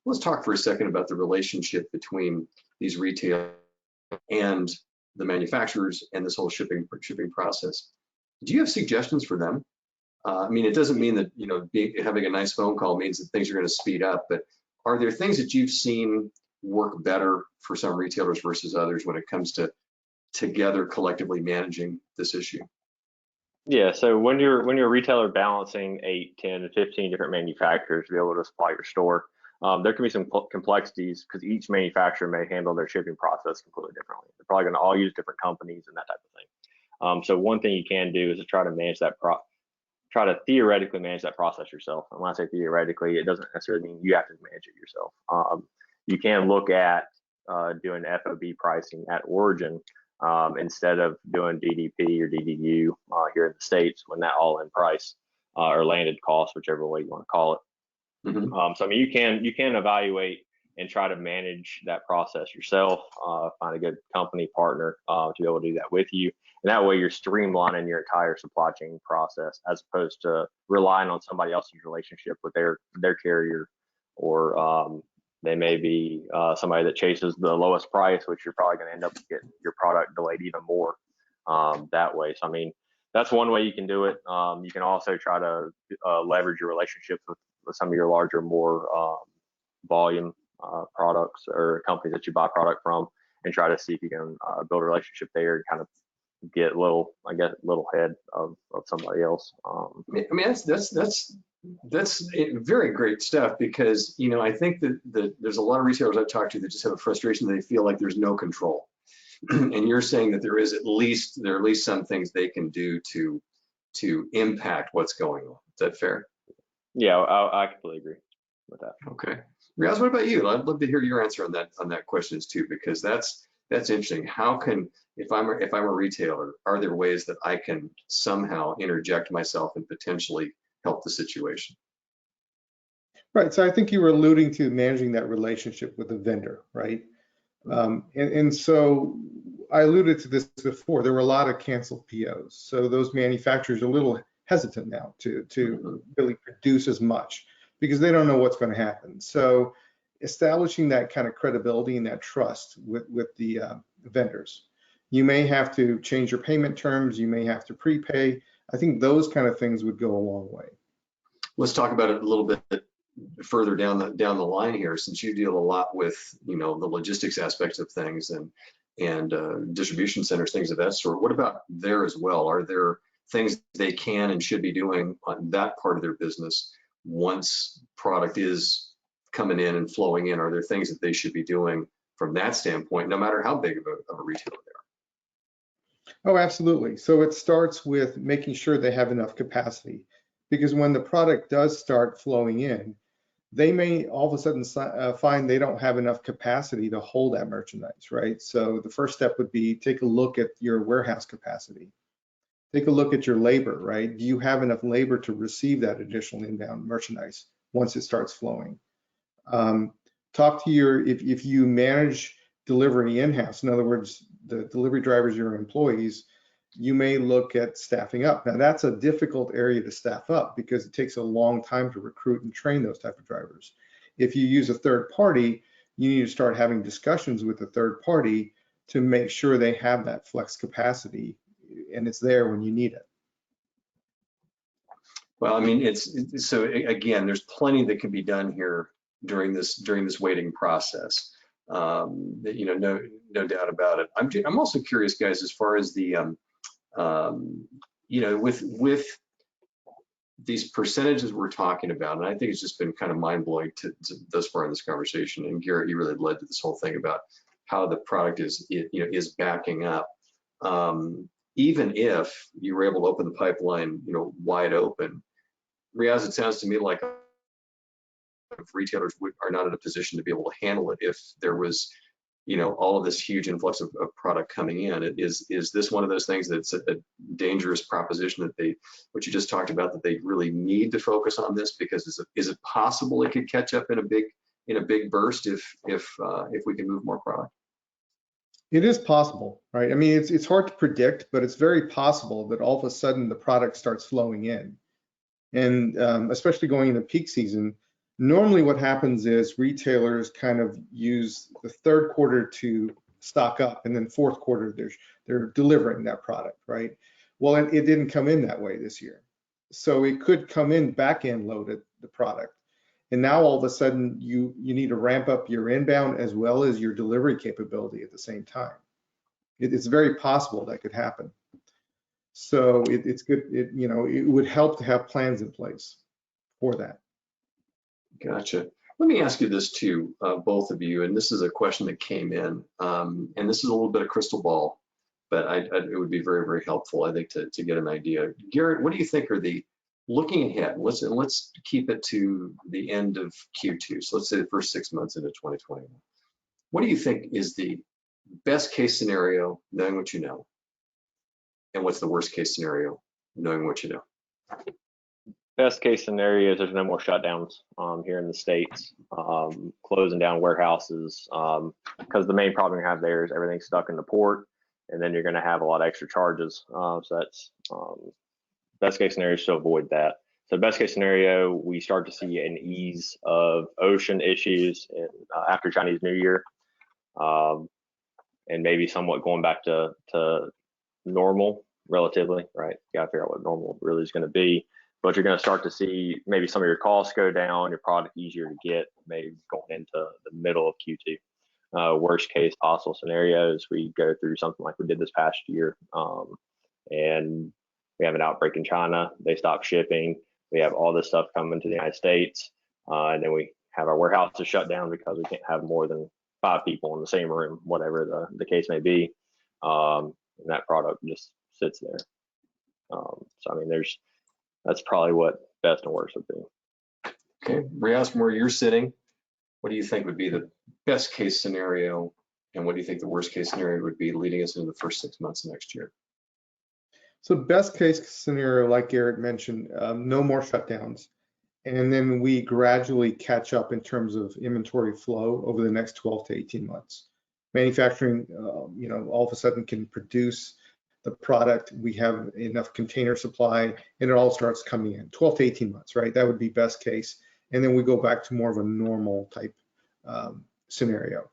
Let's talk for a second about the relationship between these retailers and the manufacturers and this whole shipping process. Do you have suggestions for them? I mean, it doesn't mean that, having a nice phone call means that things are going to speed up, but are there things that you've seen work better for some retailers versus others when it comes to together collectively managing this issue? Yeah, so when you're a retailer balancing 8, 10, and 15 different manufacturers to be able to supply your store, there can be some complexities because each manufacturer may handle their shipping process completely differently. They're probably going to all use different companies and that type of thing. So one thing you can do is to try to manage that try to theoretically manage that process yourself. And when I say theoretically, it doesn't necessarily mean you have to manage it yourself. You can look at doing FOB pricing at origin instead of doing DDP or DDU here in the States when that all-in price or landed cost, whichever way you want to call it. Mm-hmm. So I mean, you can evaluate and try to manage that process yourself. Find a good company partner to be able to do that with you, and that way you're streamlining your entire supply chain process as opposed to relying on somebody else's relationship with their carrier, or they may be somebody that chases the lowest price, which you're probably going to end up getting your product delayed even more that way. So I mean, that's one way you can do it. You can also try to leverage your relationships with some of your larger, more volume products or companies that you buy product from, and try to see if you can build a relationship there and kind of get little head of somebody else. I mean, that's very great stuff, because I think that there's a lot of retailers I've talked to that just have a frustration that they feel like there's no control. And you're saying that there are at least some things they can do to impact what's going on. Is that fair? Yeah, I completely agree with that. Okay. Riaz, what about you? I'd love to hear your answer on that question too, because that's interesting. How can, if I'm a retailer, are there ways that I can somehow interject myself and potentially help the situation? Right. So I think you were alluding to managing that relationship with the vendor, right? And so I alluded to this before. There were a lot of canceled POs. So those manufacturers are a little hesitant now to really produce as much because they don't know what's going to happen. So establishing that kind of credibility and that trust with the vendors. You may have to change your payment terms. You may have to prepay. I think those kind of things would go a long way. Let's talk about it a little bit further down the line here, since you deal a lot with the logistics aspects of things and distribution centers, things of that sort. What about there as well? Are there things they can and should be doing on that part of their business once product is coming in and flowing in? Are there things that they should be doing from that standpoint, no matter how big of a retailer they are? Oh, absolutely. So it starts with making sure they have enough capacity, because when the product does start flowing in, they may all of a sudden find they don't have enough capacity to hold that merchandise, right? So the first step would be take a look at your warehouse capacity. Take a look at your labor, right? Do you have enough labor to receive that additional inbound merchandise once it starts flowing? Talk to if you manage delivery in-house, in other words, the delivery drivers, your employees, you may look at staffing up. Now that's a difficult area to staff up because it takes a long time to recruit and train those type of drivers. If you use a third party, you need to start having discussions with the third party to make sure they have that flex capacity and it's there when you need it. Well, I mean, so again, there's plenty that can be done here during this waiting process. No doubt about it. I'm also curious, guys, as far as the with these percentages we're talking about, and I think it's just been kind of mind-blowing to thus far in this conversation. And Garrett, you really led to this whole thing about how the product is backing up. Even if you were able to open the pipeline, wide open, Riaz, it sounds to me like if retailers are not in a position to be able to handle it, if there was, all of this huge influx of product coming in, is this one of those things that's a dangerous proposition that what you just talked about, that they really need to focus on this? Because is it possible it could catch up in a big burst if we can move more product? It is possible, right? I mean, it's hard to predict, but it's very possible that all of a sudden the product starts flowing in. And especially going into peak season, normally what happens is retailers kind of use the third quarter to stock up, and then fourth quarter they're delivering that product, right? Well, it didn't come in that way this year. So it could come in back-end loaded, the product. And now all of a sudden you need to ramp up your inbound as well as your delivery capability at the same time. It's very possible that could happen. So it's good. It would help to have plans in place for that. Gotcha. Let me ask you this too, both of you, and this is a question that came in, and this is a little bit of crystal ball, but it would be very, very helpful, I think, to get an idea. Garrett, what do you think are looking ahead? Let's keep it to the end of Q2. So let's say the first 6 months into 2021. What do you think is the best case scenario, knowing what you know? And what's the worst case scenario, knowing what you know? Best case scenario is there's no more shutdowns here in the States, closing down warehouses, because the main problem you have there is everything's stuck in the port, and then you're going to have a lot of extra charges. So that's best case scenario is to avoid that. So best case scenario, we start to see an ease of ocean issues after Chinese New Year, and maybe somewhat going back to normal relatively, right? You got to figure out what normal really is going to be. But you're going to start to see maybe some of your costs go down, your product easier to get, maybe going into the middle of Q2. Worst case possible scenarios, we go through something like we did this past year, and we have an outbreak in China. They stop shipping. We have all this stuff coming to the United States, and then we have our warehouses shut down because we can't have more than 5 people in the same room, whatever the case may be, and that product just sits there. So I mean, that's probably what best and worst would be. Okay, Riaz, from where you're sitting, what do you think would be the best case scenario, and what do you think the worst case scenario would be leading us into the first 6 months of next year? So best case scenario, like Garrett mentioned, no more shutdowns. And then we gradually catch up in terms of inventory flow over the next 12 to 18 months. Manufacturing, all of a sudden can produce the product. We have enough container supply, and it all starts coming in 12 to 18 months, right? That would be best case. And then we go back to more of a normal type scenario.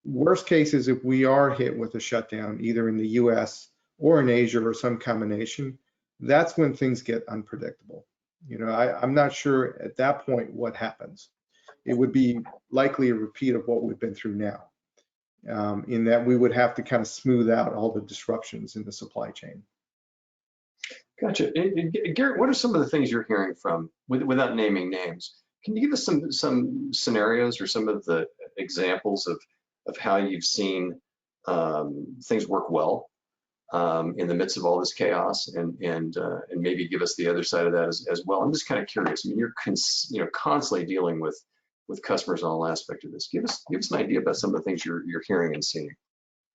Worst case is if we are hit with a shutdown, either in the US or in Asia or some combination, that's when things get unpredictable. I'm not sure at that point what happens. It would be likely a repeat of what we've been through now. In that we would have to kind of smooth out all the disruptions in the supply chain. Gotcha. Garrett, what are some of the things you're hearing from, without naming names? Can you give us some scenarios or some of the examples of how you've seen things work well in the midst of all this chaos, and maybe give us the other side of that as well? I'm just kind of curious. I mean, you're constantly dealing with customers on all aspects of this. Give us an idea about some of the things you're hearing and seeing.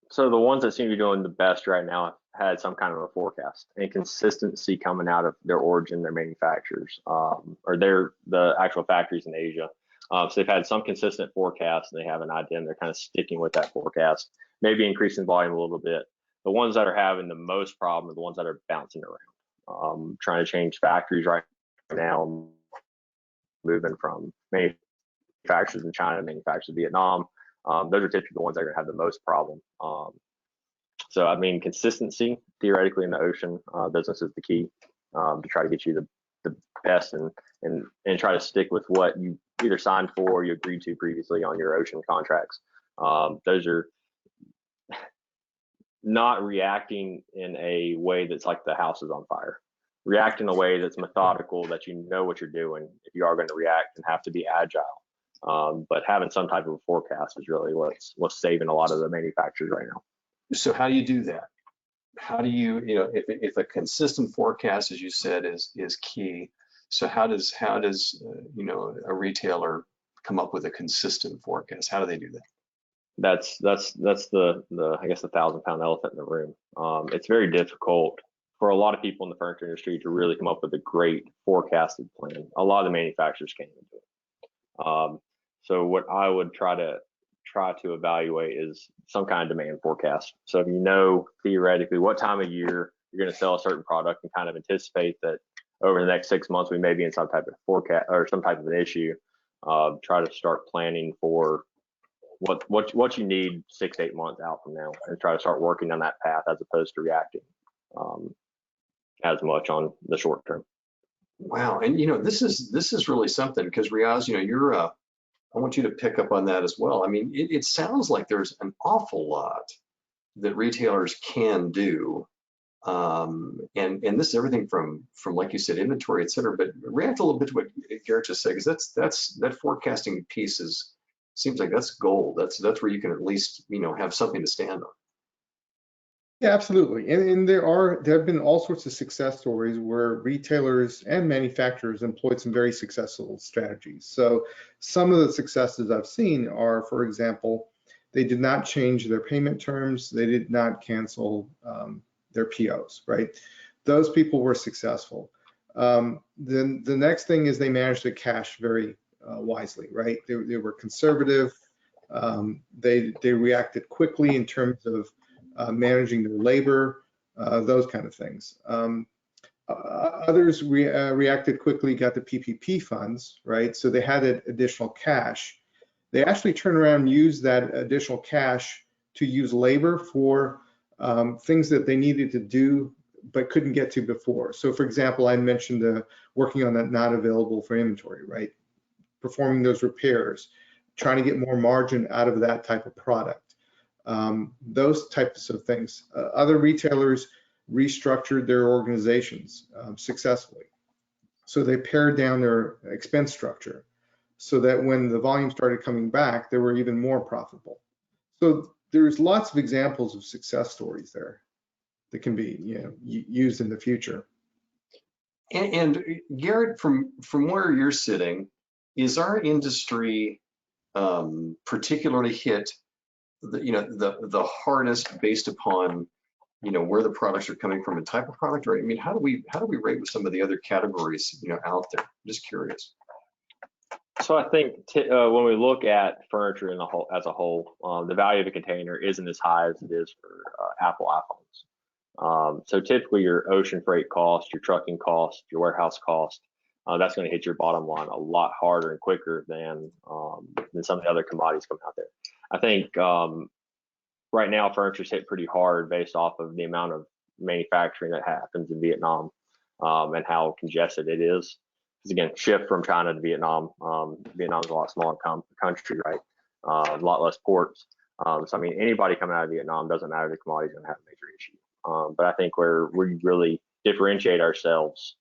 So the ones that seem to be doing the best right now have had some kind of a forecast and consistency coming out of their origin, their manufacturers, or the actual factories in Asia. So they've had some consistent forecast, and they have an idea, and they're kind of sticking with that forecast, maybe increasing volume a little bit. The ones that are having the most problem are the ones that are bouncing around, trying to change factories right now, moving from manufacturers in China, manufacturers in Vietnam. Those are typically the ones that are going to have the most problem. So, I mean, consistency theoretically in the ocean business is the key to try to get you the best and try to stick with what you either signed for or you agreed to previously on your ocean contracts. Those are not reacting in a way that's like the house is on fire. React in a way that's methodical, that you know what you're doing if you are going to react, and have to be agile. But having some type of a forecast is really what's saving a lot of the manufacturers right now. So how do you do that? How do you, if a consistent forecast, as you said, is key. So how does a retailer come up with a consistent forecast? How do they do that? That's the I guess the 1,000-pound elephant in the room. It's very difficult for a lot of people in the furniture industry to really come up with a great forecasted plan. A lot of the manufacturers can't even do it. So what I would try to evaluate is some kind of demand forecast. So if you know theoretically what time of year you're going to sell a certain product, and kind of anticipate that over the next 6 months we may be in some type of forecast or some type of an issue, try to start planning for what you need 6 to 8 months out from now, and try to start working on that path as opposed to reacting as much on the short term. Wow, and this is really something, because Riaz, you're I want you to pick up on that as well. I mean, it sounds like there's an awful lot that retailers can do, and this is everything from like you said, inventory, et cetera. But react a little bit to what Garrett just said, because that forecasting piece seems like that's gold. That's where you can at least have something to stand on. Yeah, absolutely. And there have been all sorts of success stories where retailers and manufacturers employed some very successful strategies. So some of the successes I've seen are, for example, they did not change their payment terms. They did not cancel their POs, right? Those people were successful. Then the next thing is they managed their cash very wisely, right? They were conservative. They reacted quickly in terms of managing their labor, those kind of things. Others reacted quickly, got the PPP funds, right? So they had additional cash. They actually turned around and used that additional cash to use labor for things that they needed to do but couldn't get to before. So for example, I mentioned working on that not available for inventory, right? Performing those repairs, trying to get more margin out of that type of product. Those types of things. Other retailers restructured their organizations successfully. So they pared down their expense structure so that when the volume started coming back, they were even more profitable. So there's lots of examples of success stories there that can be used in the future. And Garrett, from where you're sitting, is our industry particularly hit the hardest based upon where the products are coming from and type of product? Right? I mean, how do we rate with some of the other categories out there? I'm just curious. So I think when we look at furniture as a whole, the value of a container isn't as high as it is for Apple iPhones. So typically your ocean freight cost, your trucking cost, your warehouse cost, that's going to hit your bottom line a lot harder and quicker than some of the other commodities coming out there. I think right now furniture's hit pretty hard based off of the amount of manufacturing that happens in Vietnam and how congested it is. Because again, shift from China to Vietnam. Vietnam's a lot smaller country, right? A lot less ports. So I mean, anybody coming out of Vietnam, doesn't matter, the commodity's going to have a major issue. But I think where we really differentiate ourselves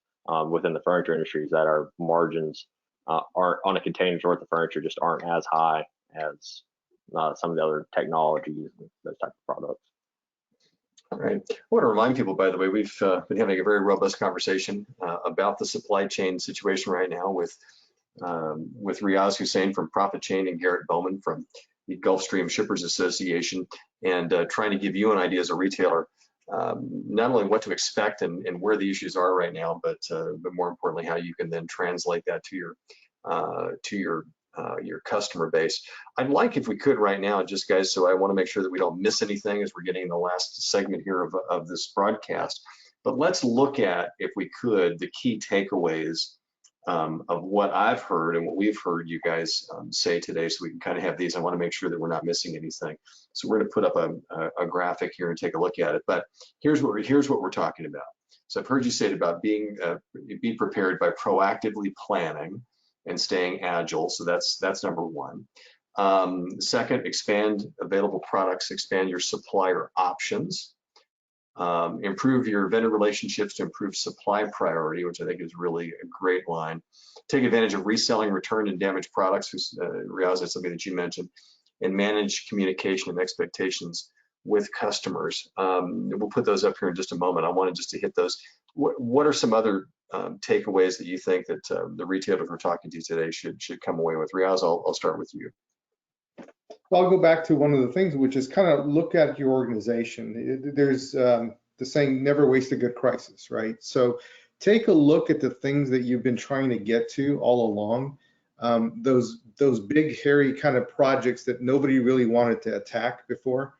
within the furniture industry is that our margins aren't on a container's worth of furniture, just aren't as high as some of the other technologies and those type of products. All right. I want to remind people, by the way, we've been having a very robust conversation about the supply chain situation right now with Riaz Husein from Profit Chain and Garrett Bowman from the Gulfstream Shippers Association, and trying to give you an idea as a retailer, not only what to expect and where the issues are right now, but more importantly, how you can then translate that to your customer base. I'd like, if we could right now, just guys, so I want to make sure that we don't miss anything as we're getting in the last segment here of this broadcast, but let's look at, if we could, the key takeaways of what I've heard and what we've heard you guys say today, so we can kind of have these. I want to make sure that we're not missing anything. So we're going to put up a graphic here and take a look at it. But here's what we're talking about. So I've heard you say it about being be prepared by proactively planning and staying agile. So that's number one. Second, expand available products, expand your supplier options. Improve your vendor relationships to improve supply priority, which I think is really a great line. Take advantage of reselling returned and damaged products, Riaz, that's something that you mentioned, and manage communication and expectations with customers. We'll put those up here in just a moment. I wanted just to hit those. What are some other takeaways that you think that the retailers we're talking to today should come away with? Riaz, I'll start with you. Well, I'll go back to one of the things, which is kind of look at your organization. There's the saying, never waste a good crisis, right? So take a look at the things that you've been trying to get to all along. Those big, hairy kind of projects that nobody really wanted to attack before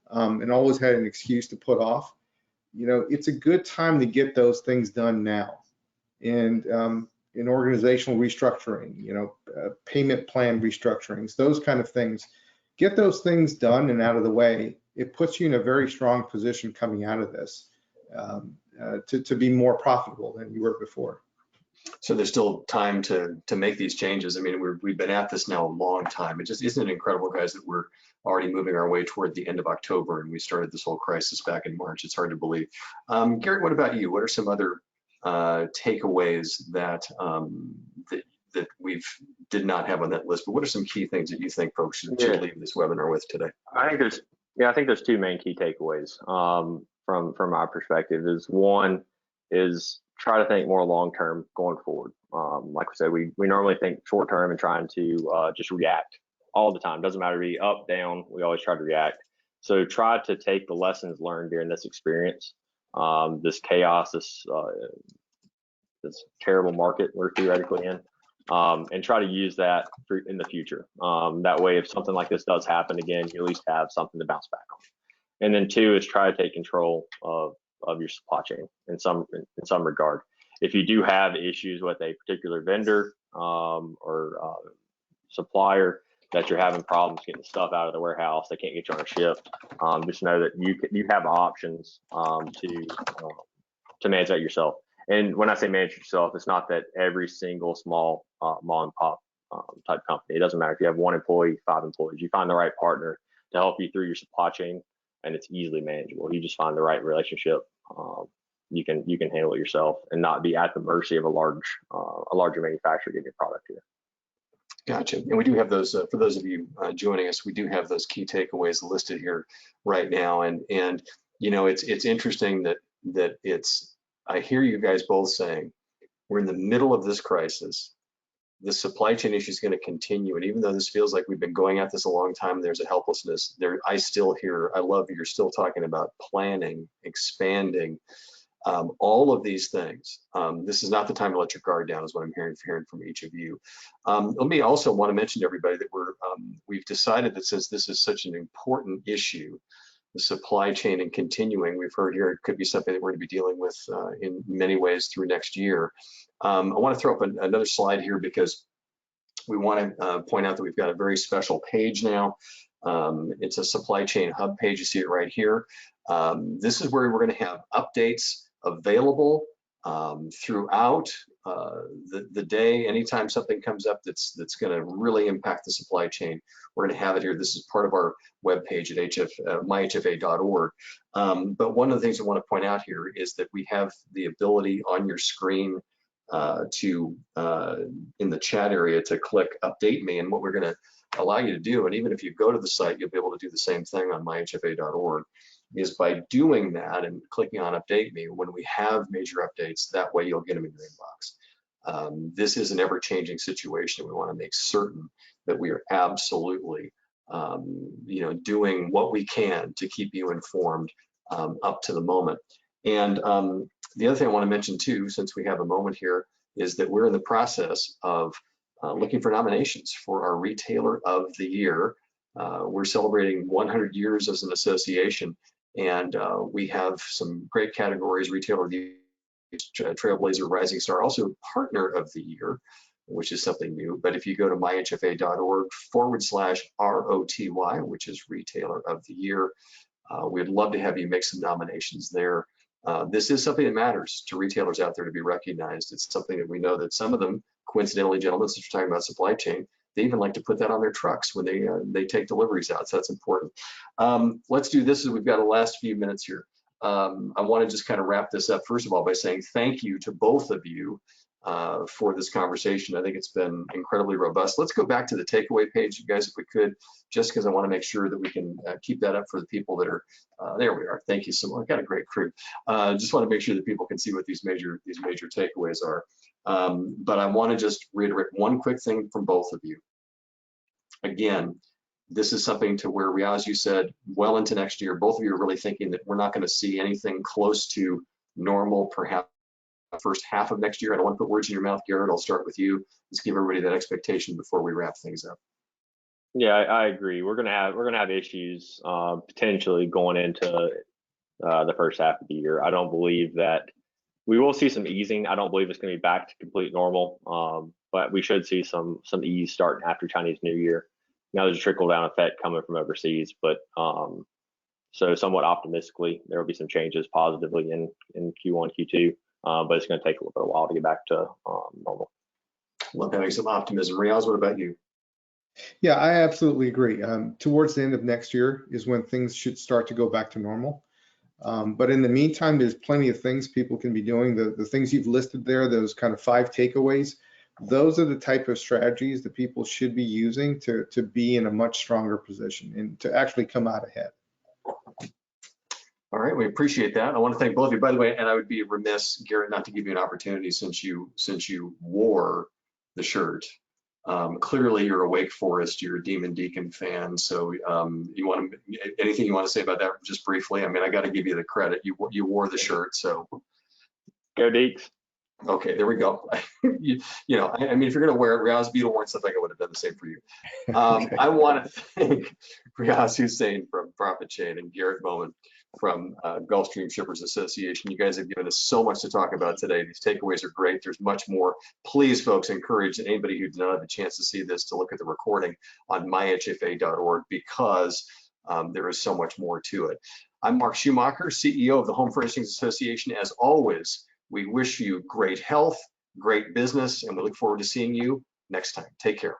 and always had an excuse to put off. You know, it's a good time to get those things done now. And in organizational restructuring, you know, payment plan restructurings, those kind of things. Get those things done and out of the way. It puts you in a very strong position coming out of this to be more profitable than you were before. So there's still time to make these changes. I mean, we've been at this now a long time. It just isn't it incredible, guys, that we're already moving our way toward the end of October and we started this whole crisis back in March. It's hard to believe. Garrett, what about you? What are some other takeaways that that we've did not have on that list, but what are some key things that you think folks should leave this webinar with today? I think there's two main key takeaways from my perspective. Is one is try to think more long term going forward. Like we said, we normally think short term and trying to just react all the time. Doesn't matter, be up, down, we always try to react. So try to take the lessons learned during this experience, this chaos, this terrible market we're theoretically in, and try to use that in the future. That way, if something like this does happen again, you at least have something to bounce back on. And then two is try to take control of your supply chain in some regard. If you do have issues with a particular vendor or supplier that you're having problems getting stuff out of the warehouse, they can't get you on a ship, just know that you have options to manage that yourself. And when I say manage yourself, it's not that every single small mom and pop type company. It doesn't matter if you have 1 employee, 5 employees. You find the right partner to help you through your supply chain, and it's easily manageable. You just find the right relationship. You can handle it yourself and not be at the mercy of a larger manufacturer getting your product here. Gotcha. And we do have those for those of you joining us. We do have those key takeaways listed here right now. And you know, it's interesting that it's. I hear you guys both saying we're in the middle of this crisis. The supply chain issue is going to continue, and even though this feels like we've been going at this a long time, there's a helplessness there. I still hear. I love you're still talking about planning, expanding. All of these things. This is not the time to let your guard down, is what I'm hearing from each of you. Let me also want to mention to everybody that we've decided that since this is such an important issue, the supply chain and continuing, we've heard here, it could be something that we're going to be dealing with in many ways through next year. I want to throw up another slide here because we want to point out that we've got a very special page now. It's a supply chain hub page. You see it right here. This is where we're going to have updates available throughout the day. Anytime something comes up that's going to really impact the supply chain, we're going to have it here. This is part of our webpage at myhfa.org. But one of the things I want to point out here is that we have the ability on your screen to in the chat area to click update me, and what we're going to allow you to do, and even if you go to the site, you'll be able to do the same thing on myhfa.org, is by doing that and clicking on update me when we have major updates. That way you'll get them in your inbox. This is an ever-changing situation. We want to make certain that we are absolutely doing what we can to keep you informed up to the moment. And the other thing I want to mention too, since we have a moment here, is that we're in the process of looking for nominations for our Retailer of the Year. We're celebrating 100 years as an association, and we have some great categories: Retailer of the Year, Trailblazer, Rising Star, also Partner of the Year, which is something new. But if you go to myhfa.org/ROTY, which is Retailer of the Year, we'd love to have you make some nominations there. This is something that matters to retailers out there to be recognized. It's something that we know that some of them, coincidentally, gentlemen, since we're talking about supply chain, they even like to put that on their trucks when they take deliveries out. So that's important. Let's do this. We've got the last few minutes here. I want to just kind of wrap this up, first of all, by saying thank you to both of you for this conversation. I think it's been incredibly robust. Let's go back to the takeaway page, you guys, if we could, just because I want to make sure that we can keep that up for the people that are, there we are. Thank you so much. Got a great crew. Just want to make sure that people can see what these major takeaways are. But I want to just reiterate one quick thing from both of you. Again, this is something to where, Riaz, you said, well into next year, both of you are really thinking that we're not going to see anything close to normal, perhaps first half of next year. I don't want to put words in your mouth, Garrett. I'll start with you. Let's give everybody that expectation before we wrap things up. Yeah, I agree. We're gonna have issues potentially going into the first half of the year. I don't believe that we will see some easing. I don't believe it's going to be back to complete normal, but we should see some ease starting after Chinese New Year. Now there's a trickle down effect coming from overseas, but so somewhat optimistically, there will be some changes positively in Q1, Q2, but it's going to take a little bit of a while to get back to normal. Love having some optimism. Riaz, what about you? Yeah, I absolutely agree. Towards the end of next year is when things should start to go back to normal. But in the meantime, there's plenty of things people can be doing. The things you've listed there, those kind of 5 takeaways, those are the type of strategies that people should be using to be in a much stronger position and to actually come out ahead. All right, we appreciate that. I want to thank both of you. By the way, and I would be remiss, Garrett, not to give you an opportunity since you wore the shirt. Clearly, you're a Wake Forest, you're a Demon Deacon fan. So, anything you want to say about that, just briefly? I mean, I got to give you the credit. You wore the shirt, so Go Deeks. Okay, there we go. I mean, if you're going to wear it, Riaz Beetle stuff, I would have done the same for you. Okay. I want to thank Riaz Husein from Profit Chain and Garrett Bowman from Gulfstream Shippers Association. You guys have given us so much to talk about today. These takeaways are great. There's much more. Please, folks, encourage anybody who did not have a chance to see this to look at the recording on myhfa.org because there is so much more to it. I'm Mark Schumacher, CEO of the Home Furnishings Association. As always, we wish you great health, great business, and we look forward to seeing you next time. Take care.